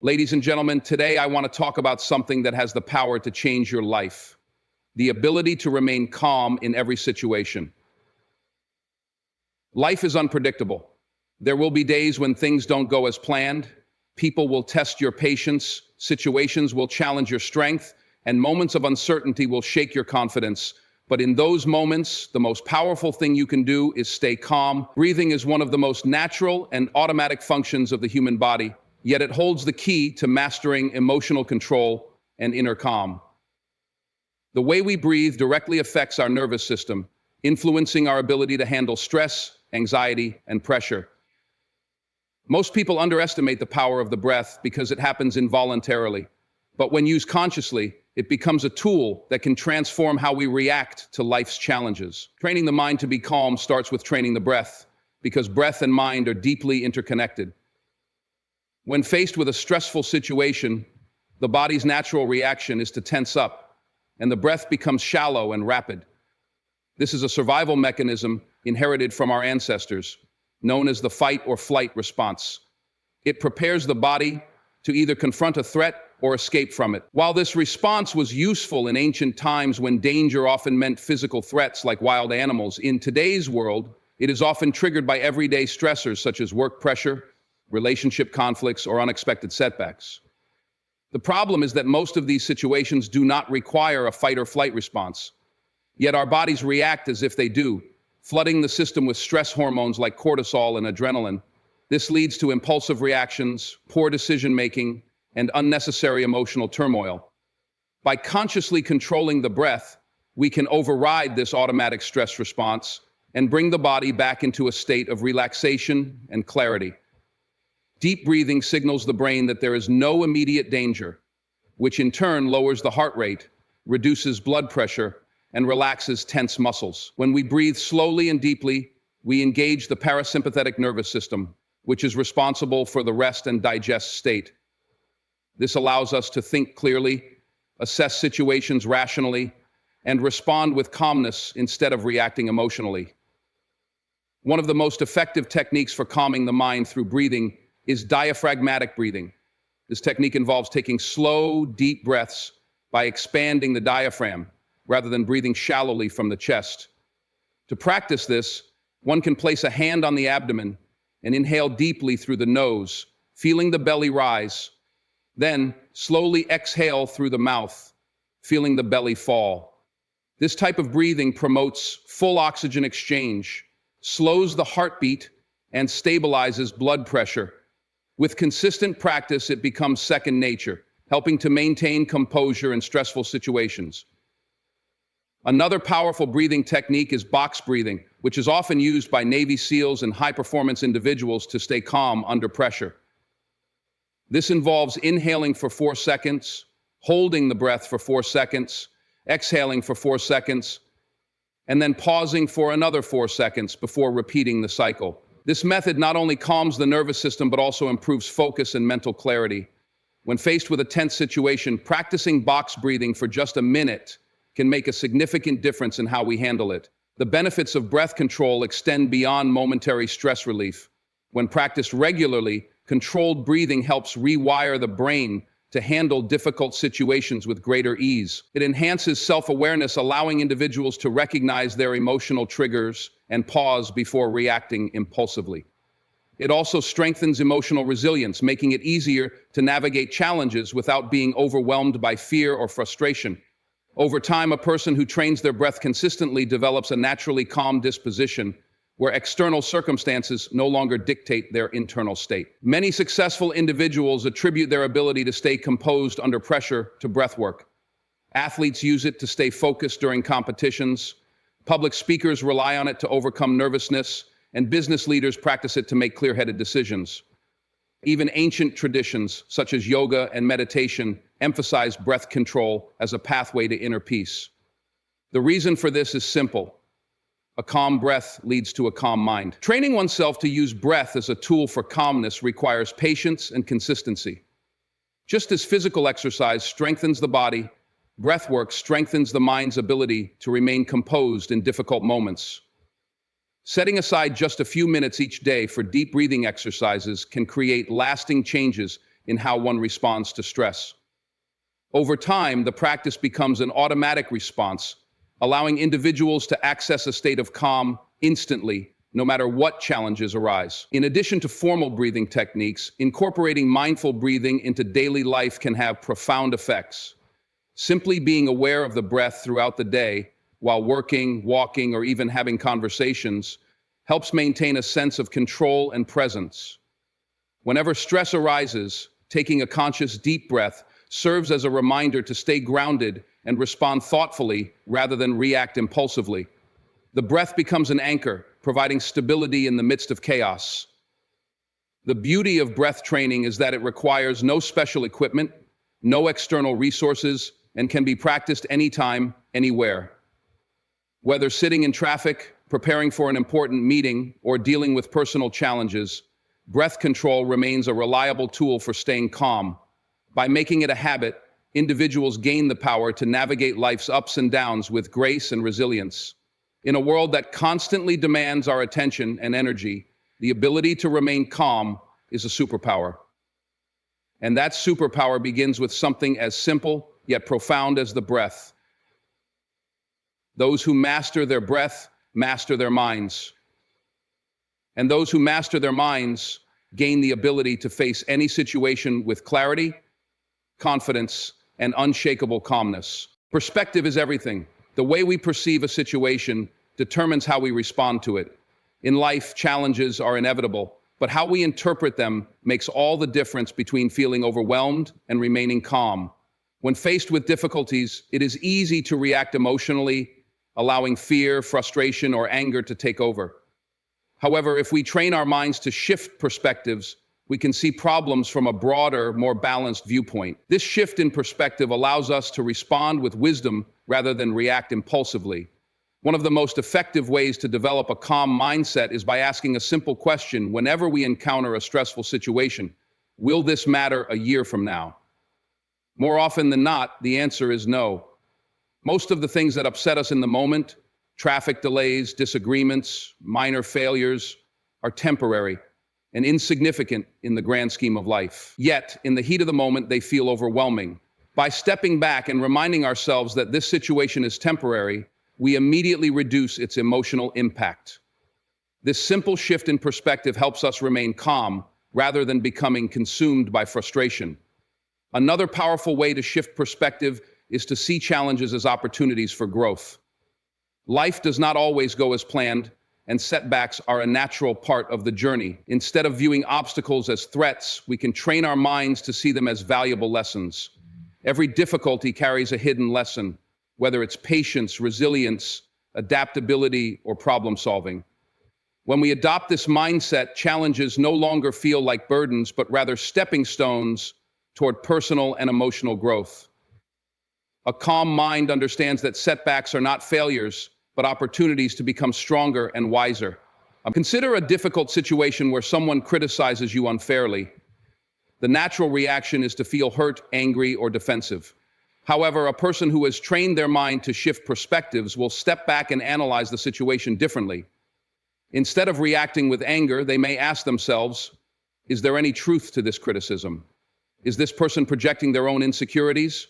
Ladies and gentlemen, today I want to talk about something that has the power to change your life: the ability to remain calm in every situation. Life is unpredictable. There will be days when things don't go as planned. People will test your patience, situations will challenge your strength, and moments of uncertainty will shake your confidence. But in those moments, the most powerful thing you can do is stay calm. Breathing is one of the most natural and automatic functions of the human body, yet it holds the key to mastering emotional control and inner calm. The way we breathe directly affects our nervous system, influencing our ability to handle stress, anxiety, and pressure. Most people underestimate the power of the breath because it happens involuntarily. But when used consciously, it becomes a tool that can transform how we react to life's challenges. Training the mind to be calm starts with training the breath, because breath and mind are deeply interconnected. When faced with a stressful situation, the body's natural reaction is to tense up, and the breath becomes shallow and rapid. This is a survival mechanism inherited from our ancestors, known as the fight or flight response. It prepares the body to either confront a threat or escape from it. While this response was useful in ancient times when danger often meant physical threats like wild animals, in today's world, it is often triggered by everyday stressors such as work pressure, relationship conflicts, or unexpected setbacks. The problem is that most of these situations do not require a fight or flight response, yet our bodies react as if they do, flooding the system with stress hormones like cortisol and adrenaline. This leads to impulsive reactions, poor decision-making, and unnecessary emotional turmoil. By consciously controlling the breath, we can override this automatic stress response and bring the body back into a state of relaxation and clarity. Deep breathing signals the brain that there is no immediate danger, which in turn lowers the heart rate, reduces blood pressure, and relaxes tense muscles. When we breathe slowly and deeply, we engage the parasympathetic nervous system, which is responsible for the rest and digest state. This allows us to think clearly, assess situations rationally, and respond with calmness instead of reacting emotionally. One of the most effective techniques for calming the mind through breathing is diaphragmatic breathing. This technique involves taking slow, deep breaths by expanding the diaphragm rather than breathing shallowly from the chest. To practice this, one can place a hand on the abdomen and inhale deeply through the nose, feeling the belly rise. Then, slowly exhale through the mouth, feeling the belly fall. This type of breathing promotes full oxygen exchange, slows the heartbeat, and stabilizes blood pressure. With consistent practice, it becomes second nature, helping to maintain composure in stressful situations. Another powerful breathing technique is box breathing, which is often used by Navy SEALs and high-performance individuals to stay calm under pressure. This involves inhaling for 4 seconds, holding the breath for 4 seconds, exhaling for 4 seconds, and then pausing for another 4 seconds before repeating the cycle. This method not only calms the nervous system but also improves focus and mental clarity. When faced with a tense situation, practicing box breathing for just a minute can make a significant difference in how we handle it. The benefits of breath control extend beyond momentary stress relief. When practiced regularly, controlled breathing helps rewire the brain to handle difficult situations with greater ease. It enhances self-awareness, allowing individuals to recognize their emotional triggers and pause before reacting impulsively. It also strengthens emotional resilience, making it easier to navigate challenges without being overwhelmed by fear or frustration. Over time, a person who trains their breath consistently develops a naturally calm disposition, where external circumstances no longer dictate their internal state. Many successful individuals attribute their ability to stay composed under pressure to breath work. Athletes use it to stay focused during competitions, public speakers rely on it to overcome nervousness, and business leaders practice it to make clear-headed decisions. Even ancient traditions, such as yoga and meditation, emphasize breath control as a pathway to inner peace. The reason for this is simple. A calm breath leads to a calm mind. Training oneself to use breath as a tool for calmness requires patience and consistency. Just as physical exercise strengthens the body, breath work strengthens the mind's ability to remain composed in difficult moments. Setting aside just a few minutes each day for deep breathing exercises can create lasting changes in how one responds to stress. Over time, the practice becomes an automatic response, allowing individuals to access a state of calm instantly, no matter what challenges arise. In addition to formal breathing techniques, incorporating mindful breathing into daily life can have profound effects. Simply being aware of the breath throughout the day, while working, walking, or even having conversations, helps maintain a sense of control and presence. Whenever stress arises, taking a conscious deep breath serves as a reminder to stay grounded and respond thoughtfully rather than react impulsively. The breath becomes an anchor, providing stability in the midst of chaos. The beauty of breath training is that it requires no special equipment, no external resources, and can be practiced anytime, anywhere. Whether sitting in traffic, preparing for an important meeting, or dealing with personal challenges, breath control remains a reliable tool for staying calm. By making it a habit, individuals gain the power to navigate life's ups and downs with grace and resilience. In a world that constantly demands our attention and energy, the ability to remain calm is a superpower. And that superpower begins with something as simple yet profound as the breath. Those who master their breath master their minds. And those who master their minds gain the ability to face any situation with clarity, confidence, and unshakable calmness. Perspective is everything. The way we perceive a situation determines how we respond to it. In life, challenges are inevitable, but how we interpret them makes all the difference between feeling overwhelmed and remaining calm. When faced with difficulties, it is easy to react emotionally, allowing fear, frustration, or anger to take over. However, if we train our minds to shift perspectives, we can see problems from a broader, more balanced viewpoint. This shift in perspective allows us to respond with wisdom rather than react impulsively. One of the most effective ways to develop a calm mindset is by asking a simple question whenever we encounter a stressful situation. Will this matter a year from now? More often than not, the answer is no. Most of the things that upset us in the moment, traffic delays, disagreements, minor failures, are temporary and insignificant in the grand scheme of life. Yet, in the heat of the moment, they feel overwhelming. By stepping back and reminding ourselves that this situation is temporary, we immediately reduce its emotional impact. This simple shift in perspective helps us remain calm rather than becoming consumed by frustration. Another powerful way to shift perspective is to see challenges as opportunities for growth. Life does not always go as planned, and setbacks are a natural part of the journey. Instead of viewing obstacles as threats, we can train our minds to see them as valuable lessons. Every difficulty carries a hidden lesson, whether it's patience, resilience, adaptability, or problem solving. When we adopt this mindset, challenges no longer feel like burdens, but rather stepping stones toward personal and emotional growth. A calm mind understands that setbacks are not failures, but opportunities to become stronger and wiser. Consider a difficult situation where someone criticizes you unfairly. The natural reaction is to feel hurt, angry, or defensive. However, a person who has trained their mind to shift perspectives will step back and analyze the situation differently. Instead of reacting with anger, they may ask themselves, is there any truth to this criticism? Is this person projecting their own insecurities?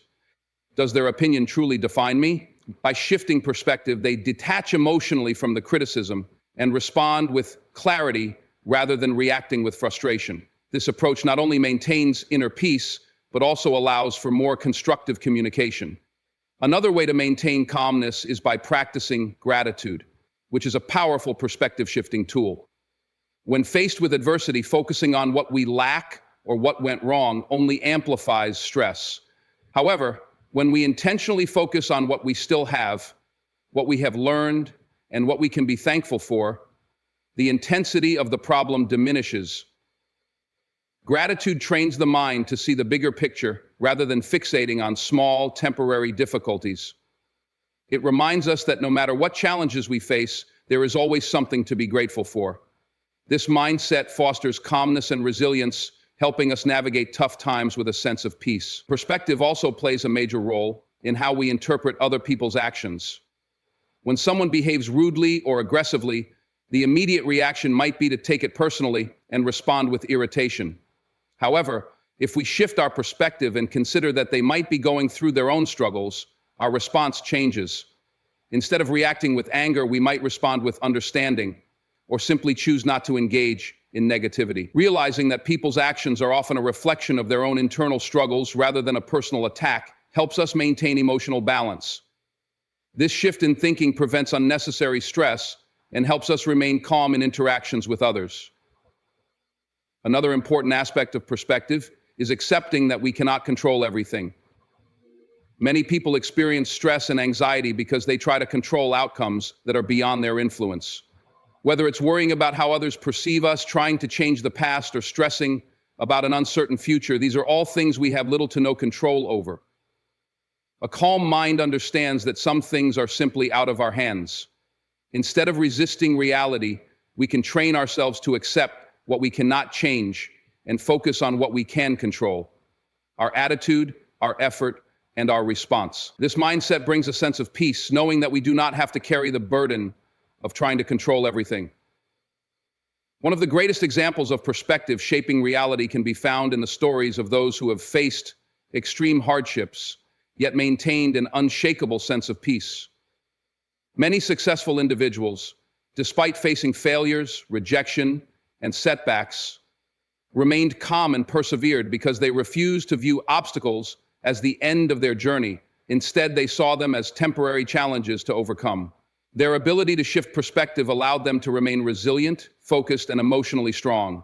Does their opinion truly define me? By shifting perspective, they detach emotionally from the criticism and respond with clarity rather than reacting with frustration. This approach not only maintains inner peace, but also allows for more constructive communication. Another way to maintain calmness is by practicing gratitude, which is a powerful perspective-shifting tool. When faced with adversity, focusing on what we lack or what went wrong only amplifies stress. However, when we intentionally focus on what we still have, what we have learned, and what we can be thankful for, the intensity of the problem diminishes. Gratitude trains the mind to see the bigger picture rather than fixating on small, temporary difficulties. It reminds us that no matter what challenges we face, there is always something to be grateful for. This mindset fosters calmness and resilience, helping us navigate tough times with a sense of peace. Perspective also plays a major role in how we interpret other people's actions. When someone behaves rudely or aggressively, the immediate reaction might be to take it personally and respond with irritation. However, If we shift our perspective and consider that they might be going through their own struggles, our response changes. Instead of reacting with anger, we might respond with understanding, or simply choose not to engage in negativity. Realizing that people's actions are often a reflection of their own internal struggles rather than a personal attack helps us maintain emotional balance. This shift in thinking prevents unnecessary stress and helps us remain calm in interactions with others. Another important aspect of perspective is accepting that we cannot control everything. Many people experience stress and anxiety because they try to control outcomes that are beyond their influence. Whether it's worrying about how others perceive us, trying to change the past, or stressing about an uncertain future, these are all things we have little to no control over. A calm mind understands that some things are simply out of our hands. Instead of resisting reality, we can train ourselves to accept what we cannot change and focus on what we can control: our attitude, our effort, and our response. This mindset brings a sense of peace, knowing that we do not have to carry the burden of trying to control everything. One of the greatest examples of perspective shaping reality can be found in the stories of those who have faced extreme hardships, yet maintained an unshakable sense of peace. Many successful individuals, despite facing failures, rejection, and setbacks, remained calm and persevered because they refused to view obstacles as the end of their journey. Instead, they saw them as temporary challenges to overcome. Their ability to shift perspective allowed them to remain resilient, focused, and emotionally strong.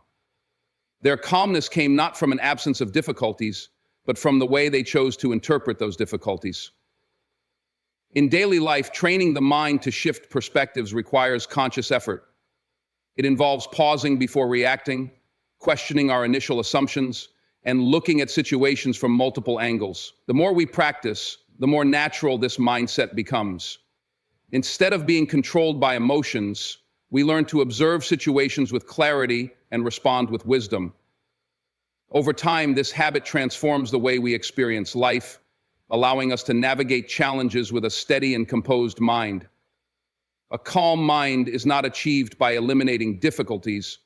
Their calmness came not from an absence of difficulties, but from the way they chose to interpret those difficulties. In daily life, training the mind to shift perspectives requires conscious effort. It involves pausing before reacting, questioning our initial assumptions, and looking at situations from multiple angles. The more we practice, the more natural this mindset becomes. Instead of being controlled by emotions, we learn to observe situations with clarity and respond with wisdom. Over time, this habit transforms the way we experience life, allowing us to navigate challenges with a steady and composed mind. A calm mind is not achieved by eliminating difficulties,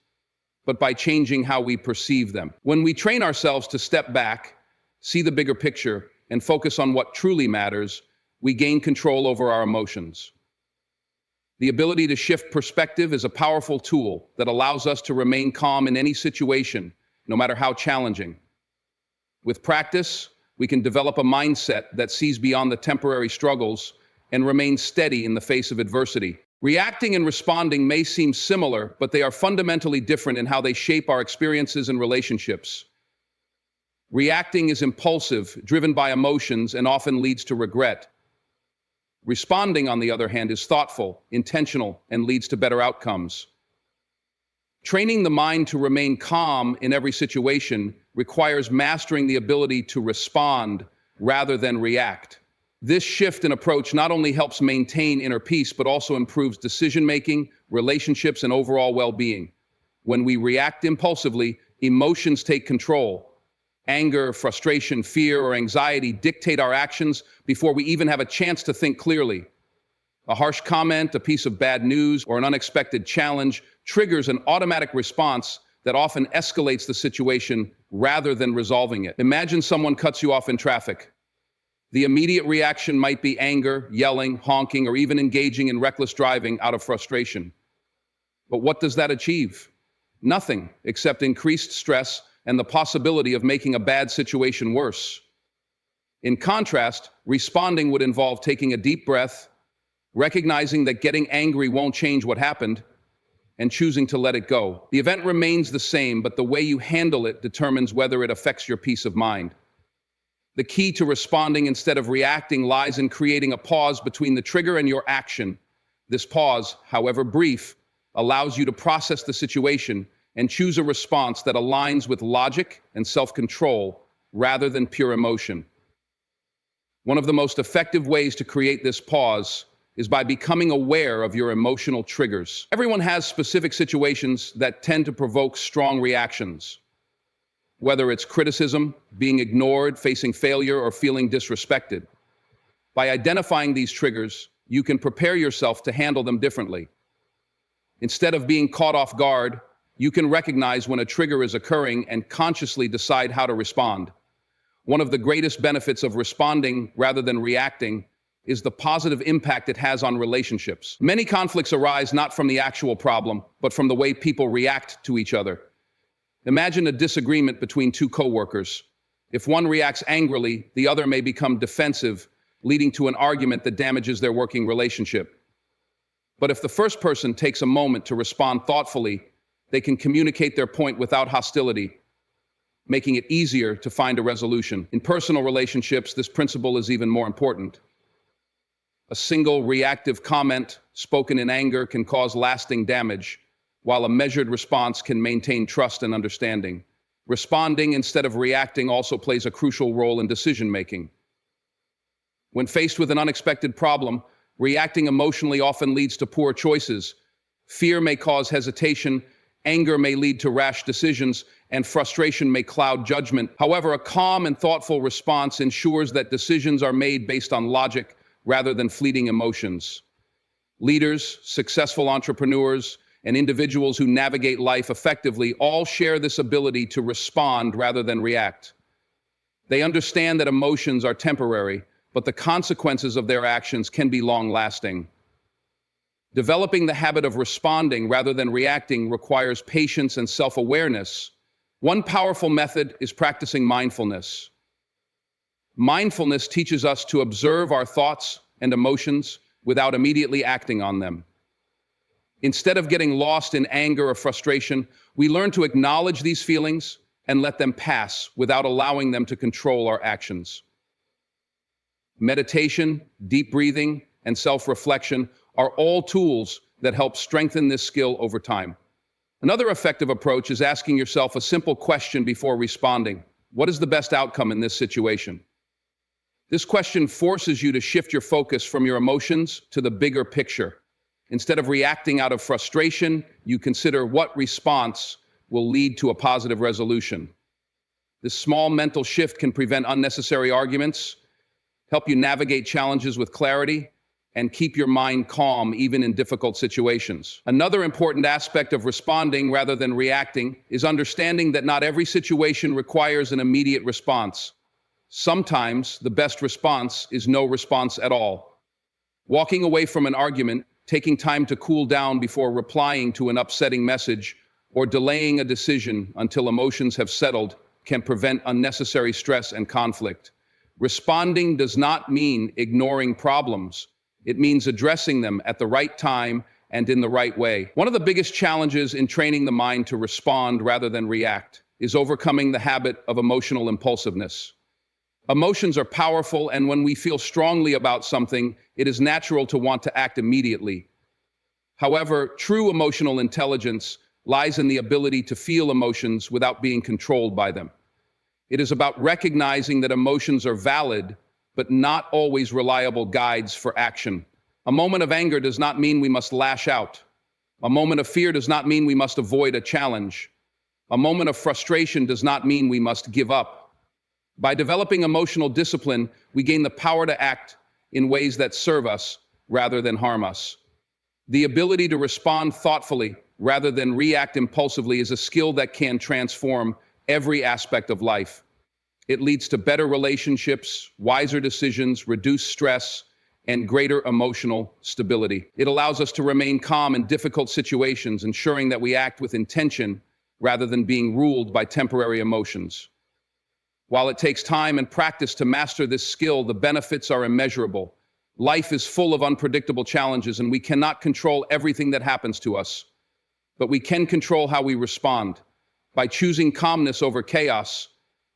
but by changing how we perceive them. When we train ourselves to step back, see the bigger picture, and focus on what truly matters, we gain control over our emotions. The ability to shift perspective is a powerful tool that allows us to remain calm in any situation, no matter how challenging. With practice, we can develop a mindset that sees beyond the temporary struggles and remains steady in the face of adversity. Reacting and responding may seem similar, but they are fundamentally different in how they shape our experiences and relationships. Reacting is impulsive, driven by emotions, and often leads to regret. Responding, on the other hand, is thoughtful, intentional, and leads to better outcomes. Training the mind to remain calm in every situation requires mastering the ability to respond rather than react. This shift in approach not only helps maintain inner peace, but also improves decision-making, relationships, and overall well-being. When we react impulsively, emotions take control. Anger, frustration, fear, or anxiety dictate our actions before we even have a chance to think clearly. A harsh comment, a piece of bad news, or an unexpected challenge triggers an automatic response that often escalates the situation rather than resolving it. Imagine someone cuts you off in traffic. The immediate reaction might be anger, yelling, honking, or even engaging in reckless driving out of frustration. But what does that achieve? Nothing, except increased stress and the possibility of making a bad situation worse. In contrast, responding would involve taking a deep breath, recognizing that getting angry won't change what happened, and choosing to let it go. The event remains the same, but the way you handle it determines whether it affects your peace of mind. The key to responding instead of reacting lies in creating a pause between the trigger and your action. This pause, however brief, allows you to process the situation and choose a response that aligns with logic and self-control rather than pure emotion. One of the most effective ways to create this pause is by becoming aware of your emotional triggers. Everyone has specific situations that tend to provoke strong reactions. Whether it's criticism, being ignored, facing failure, or feeling disrespected. By identifying these triggers, you can prepare yourself to handle them differently. Instead of being caught off guard, You can recognize when a trigger is occurring and consciously decide how to respond. One of the greatest benefits of responding rather than reacting is the positive impact it has on relationships. Many conflicts arise not from the actual problem, but from the way people react to each other. Imagine a disagreement between two coworkers. If one reacts angrily, the other may become defensive, leading to an argument that damages their working relationship. But if the first person takes a moment to respond thoughtfully, they can communicate their point without hostility, making it easier to find a resolution. In personal relationships, this principle is even more important. A single reactive comment spoken in anger can cause lasting damage, while a measured response can maintain trust and understanding. Responding instead of reacting also plays a crucial role in decision-making. When faced with an unexpected problem, reacting emotionally often leads to poor choices. Fear may cause hesitation, anger may lead to rash decisions, and frustration may cloud judgment. However, a calm and thoughtful response ensures that decisions are made based on logic rather than fleeting emotions. Leaders, successful entrepreneurs, and individuals who navigate life effectively all share this ability to respond rather than react. They understand that emotions are temporary, but the consequences of their actions can be long-lasting. Developing the habit of responding rather than reacting requires patience and self-awareness. One powerful method is practicing mindfulness. Mindfulness teaches us to observe our thoughts and emotions without immediately acting on them. Instead of getting lost in anger or frustration, we learn to acknowledge these feelings and let them pass without allowing them to control our actions. Meditation, deep breathing, and self-reflection are all tools that help strengthen this skill over time. Another effective approach is asking yourself a simple question before responding. What is the best outcome in this situation? This question forces you to shift your focus from your emotions to the bigger picture. Instead of reacting out of frustration, you consider what response will lead to a positive resolution. This small mental shift can prevent unnecessary arguments, help you navigate challenges with clarity, and keep your mind calm even in difficult situations. Another important aspect of responding rather than reacting is understanding that not every situation requires an immediate response. Sometimes the best response is no response at all. Walking away from an argument, taking time to cool down before replying to an upsetting message, or delaying a decision until emotions have settled can prevent unnecessary stress and conflict. Responding does not mean ignoring problems. It means addressing them at the right time and in the right way. One of the biggest challenges in training the mind to respond rather than react is overcoming the habit of emotional impulsiveness. Emotions are powerful, and when we feel strongly about something, it is natural to want to act immediately. However, true emotional intelligence lies in the ability to feel emotions without being controlled by them. It is about recognizing that emotions are valid, but not always reliable guides for action. A moment of anger does not mean we must lash out. A moment of fear does not mean we must avoid a challenge. A moment of frustration does not mean we must give up. By developing emotional discipline, we gain the power to act in ways that serve us rather than harm us. The ability to respond thoughtfully rather than react impulsively is a skill that can transform every aspect of life. It leads to better relationships, wiser decisions, reduced stress, and greater emotional stability. It allows us to remain calm in difficult situations, ensuring that we act with intention rather than being ruled by temporary emotions. While it takes time and practice to master this skill, the benefits are immeasurable. Life is full of unpredictable challenges, and we cannot control everything that happens to us. But we can control how we respond. By choosing calmness over chaos,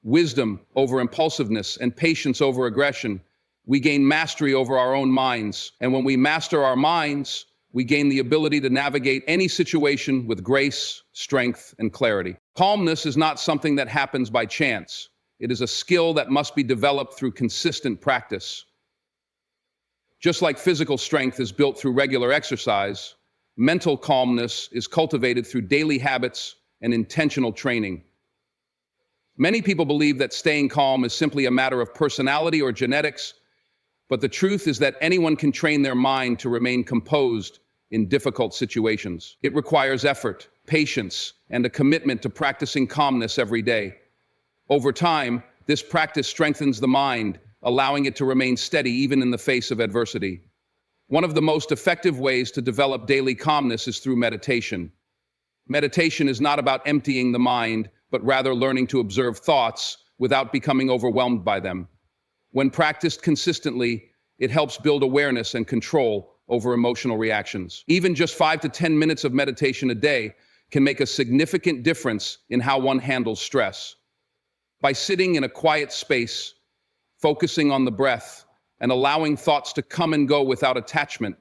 wisdom over impulsiveness, and patience over aggression, we gain mastery over our own minds. And when we master our minds, we gain the ability to navigate any situation with grace, strength, and clarity. Calmness is not something that happens by chance. It is a skill that must be developed through consistent practice. Just like physical strength is built through regular exercise, mental calmness is cultivated through daily habits and intentional training. Many people believe that staying calm is simply a matter of personality or genetics, but the truth is that anyone can train their mind to remain composed in difficult situations. It requires effort, patience, and a commitment to practicing calmness every day. Over time, this practice strengthens the mind, allowing it to remain steady even in the face of adversity. One of the most effective ways to develop daily calmness is through meditation. Meditation is not about emptying the mind, but rather learning to observe thoughts without becoming overwhelmed by them. When practiced consistently, it helps build awareness and control over emotional reactions. Even just 5 to 10 minutes of meditation a day can make a significant difference in how one handles stress. By sitting in a quiet space, focusing on the breath, and allowing thoughts to come and go without attachment,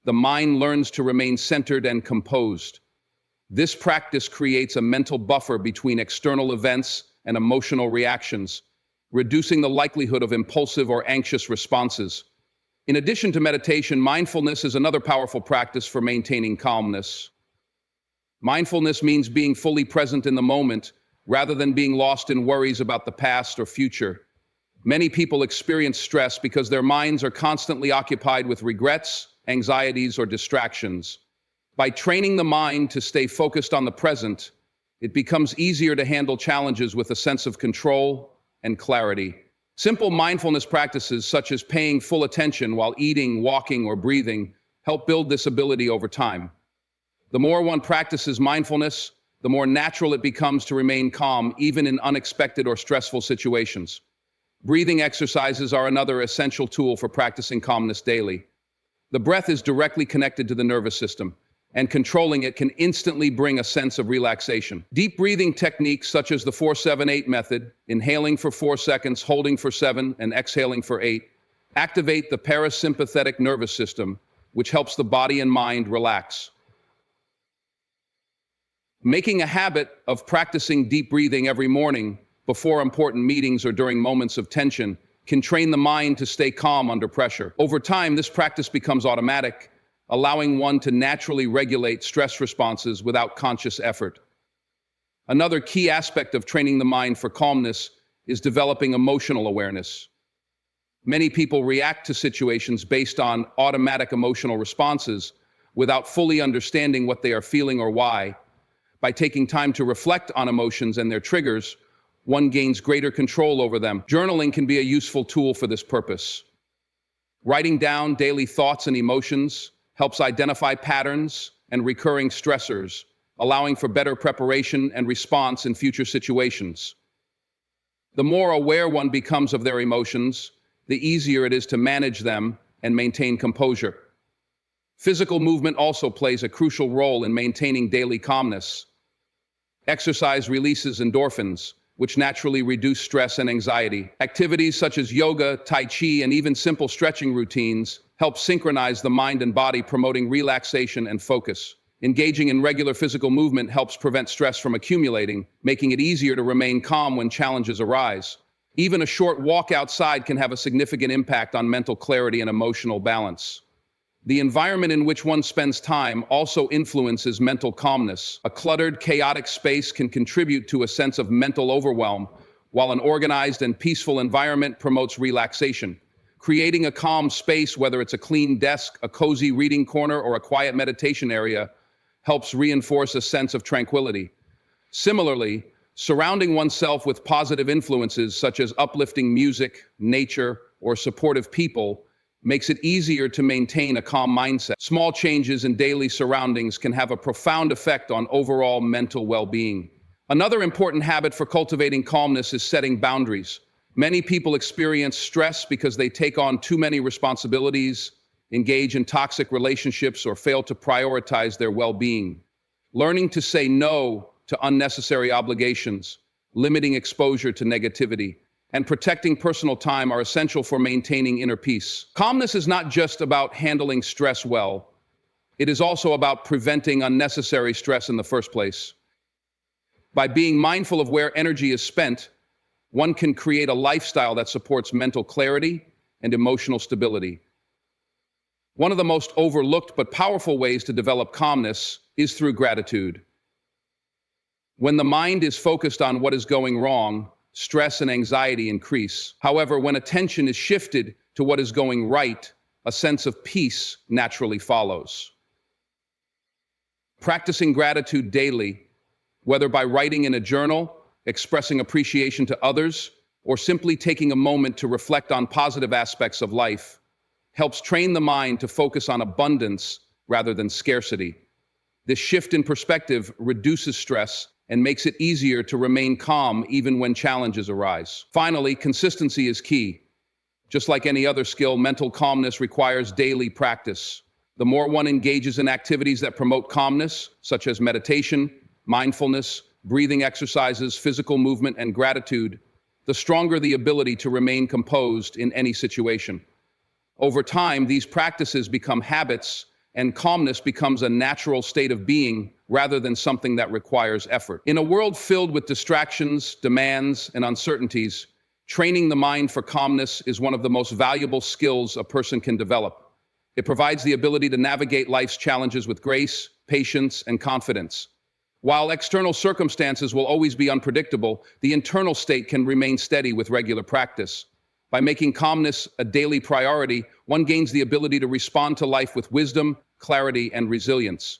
the mind learns to remain centered and composed. This practice creates a mental buffer between external events and emotional reactions, reducing the likelihood of impulsive or anxious responses. In addition to meditation, mindfulness is another powerful practice for maintaining calmness. Mindfulness means being fully present in the moment, rather than being lost in worries about the past or future. Many people experience stress because their minds are constantly occupied with regrets, anxieties, or distractions. By training the mind to stay focused on the present, it becomes easier to handle challenges with a sense of control and clarity. Simple mindfulness practices such as paying full attention while eating, walking, or breathing help build this ability over time. The more one practices mindfulness, the more natural it becomes to remain calm even in unexpected or stressful situations. Breathing exercises are another essential tool for practicing calmness daily. The breath is directly connected to the nervous system, and controlling it can instantly bring a sense of relaxation. Deep breathing techniques such as the 4-7-8 method, inhaling for 4 seconds, holding for 7, and exhaling for 8, activate the parasympathetic nervous system, which helps the body and mind relax. Making a habit of practicing deep breathing every morning before important meetings or during moments of tension can train the mind to stay calm under pressure. Over time, this practice becomes automatic, allowing one to naturally regulate stress responses without conscious effort. Another key aspect of training the mind for calmness is developing emotional awareness. Many people react to situations based on automatic emotional responses without fully understanding what they are feeling or why. By taking time to reflect on emotions and their triggers, one gains greater control over them. Journaling can be a useful tool for this purpose. Writing down daily thoughts and emotions helps identify patterns and recurring stressors, allowing for better preparation and response in future situations. The more aware one becomes of their emotions, the easier it is to manage them and maintain composure. Physical movement also plays a crucial role in maintaining daily calmness. Exercise releases endorphins, which naturally reduce stress and anxiety. Activities such as yoga, tai chi, and even simple stretching routines help synchronize the mind and body, promoting relaxation and focus. Engaging in regular physical movement helps prevent stress from accumulating, making it easier to remain calm when challenges arise. Even a short walk outside can have a significant impact on mental clarity and emotional balance. The environment in which one spends time also influences mental calmness. A cluttered, chaotic space can contribute to a sense of mental overwhelm, while an organized and peaceful environment promotes relaxation. Creating a calm space, whether it's a clean desk, a cozy reading corner, or a quiet meditation area, helps reinforce a sense of tranquility. Similarly, surrounding oneself with positive influences such as uplifting music, nature, or supportive people makes it easier to maintain a calm mindset. Small changes in daily surroundings can have a profound effect on overall mental well-being. Another important habit for cultivating calmness is setting boundaries. Many people experience stress because they take on too many responsibilities, engage in toxic relationships, or fail to prioritize their well-being. Learning to say no to unnecessary obligations, limiting exposure to negativity, and protecting personal time are essential for maintaining inner peace. Calmness is not just about handling stress well. It is also about preventing unnecessary stress in the first place. By being mindful of where energy is spent, one can create a lifestyle that supports mental clarity and emotional stability. One of the most overlooked but powerful ways to develop calmness is through gratitude. When the mind is focused on what is going wrong, stress and anxiety increase. However, when attention is shifted to what is going right, a sense of peace naturally follows. Practicing gratitude daily, whether by writing in a journal, expressing appreciation to others, or simply taking a moment to reflect on positive aspects of life, helps train the mind to focus on abundance rather than scarcity. This shift in perspective reduces stress and makes it easier to remain calm even when challenges arise. Finally, consistency is key. Just like any other skill, mental calmness requires daily practice. The more one engages in activities that promote calmness, such as meditation, mindfulness, breathing exercises, physical movement, and gratitude, the stronger the ability to remain composed in any situation. Over time, these practices become habits, and calmness becomes a natural state of being rather than something that requires effort. In a world filled with distractions, demands, and uncertainties, training the mind for calmness is one of the most valuable skills a person can develop. It provides the ability to navigate life's challenges with grace, patience, and confidence. While external circumstances will always be unpredictable, the internal state can remain steady with regular practice. By making calmness a daily priority, one gains the ability to respond to life with wisdom, clarity, and resilience.